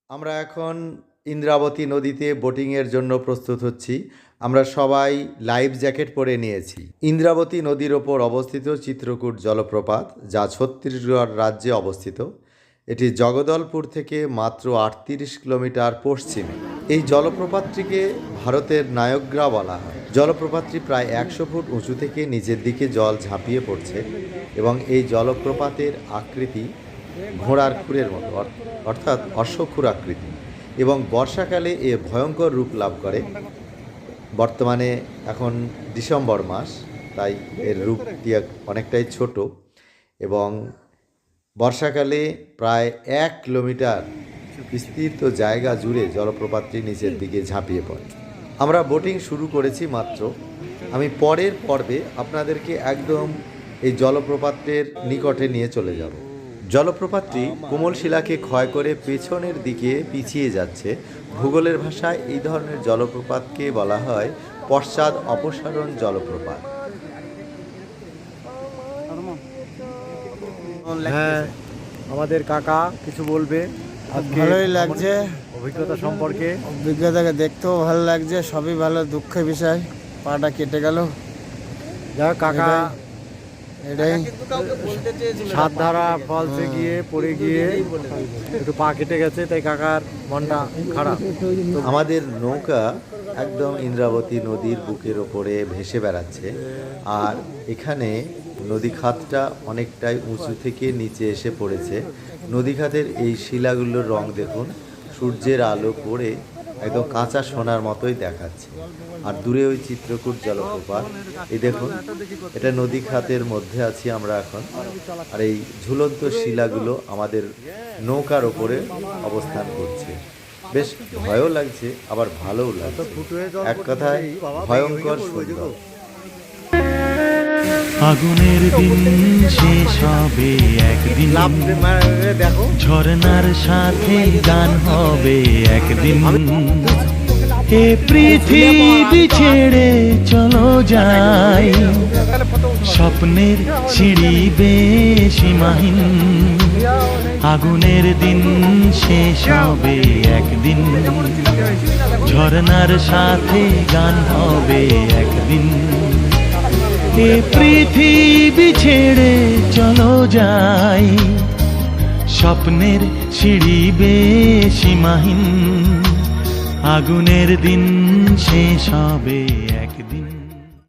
আমরা এখন ইন্দ্রাবতী নদীতে বোটিংয়ের জন্য প্রস্তুত হচ্ছি। আমরা সবাই লাইফ জ্যাকেট পরে নিয়েছি। ইন্দ্রাবতী নদীর ওপর অবস্থিত চিত্রকূট জলপ্রপাত, যা ছত্তিশগড় রাজ্যে অবস্থিত। এটি জগদলপুর থেকে মাত্র 38 কিলোমিটার পশ্চিমে। এই জলপ্রপাতটিকে ভারতের নায়গ্রা বলা হয়। জলপ্রপাতটি প্রায় 100 ফুট উঁচু থেকে নিচের দিকে জল ঝাঁপিয়ে পড়ছে এবং এই জলপ্রপাতের আকৃতি ঘোড়ার খুরের মতো, অর্থাৎ অশ্বক্ষুর আকৃতি, এবং বর্ষাকালে এ ভয়ঙ্কর রূপ লাভ করে। বর্তমানে এখন ডিসেম্বর মাস, তাই এর রূপটি অনেকটাই ছোট, এবং বর্ষাকালে প্রায় 1 কিলোমিটার বিস্তৃত জায়গা জুড়ে জলপ্রপাতটি নিচের দিকে ঝাঁপিয়ে পড়ে। আমরা বোটিং শুরু করেছি মাত্র। আমি পরের পর্বে আপনাদেরকে একদম এই জলপ্রপাতের নিকটে নিয়ে চলে যাব। জলপ্রপাতটি কোমল শিলাকে ক্ষয় করে পেছনের দিকে পিছিয়ে যাচ্ছে। ভূগোলের ভাষায় এই ধরনের জলপ্রপাতকে বলা হয় পশ্চাৎ অপসারণ জলপ্রপাত। হ্যাঁ, আমাদের কাকা কিছু বলবে। ভালোই লাগছে অভিজ্ঞতা সম্পর্কে। অভিজ্ঞতাকে দেখতেও ভালো লাগছে, সবই ভালো। দুঃখের বিষয় পাটা কেটে গেল। যাই কাকা এটাই সাতধারা ফলসে গিয়ে পড়ে গিয়ে একটু পা কেটে গেছে, তাই কাকার মনটা খারাপ। আমাদের নৌকা একদম ইন্দ্রাবতী নদীর বুকের ওপরে ভেসে বেড়াচ্ছে, আর এখানে নদীখাতটা অনেকটাই উঁচু থেকে নিচে এসে পড়েছে। নদীখাতের এই শিলাগুলোর রং দেখুন, সূর্যের আলো পড়ে একদম কাঁচা সোনার মতোই দেখাচ্ছে। আর দূরে ওই চিত্রকূট জলপ্রপাত, এই দেখুন, এটা নদী খাতের মধ্যে আছি আমরা এখন। আর এই ঝুলন্ত শিলাগুলো আমাদের নৌকার ওপরে অবস্থান করছে। বেশ ভয়ও লাগছে, আবার ভালোও লাগছে। এক কথায় ভয়ঙ্কর সুন্দর। আগুনের দিন শেষ হবে একদিন, দেখো ঝরনার সাথে গান হবে একদিন। এ পৃথিবী ছেড়ে চলো যাই, স্বপ্নের সিঁড়ি বেসীমাহীন। আগুনের দিন শেষ হবে একদিন, ঝরনার সাথে গান হবে একদিন। এ পৃথিবী ছেড়ে চলো যাই, স্বপ্নের সিঁড়ি বেসীমাহীন। আগুনের দিন শেষ হবে এক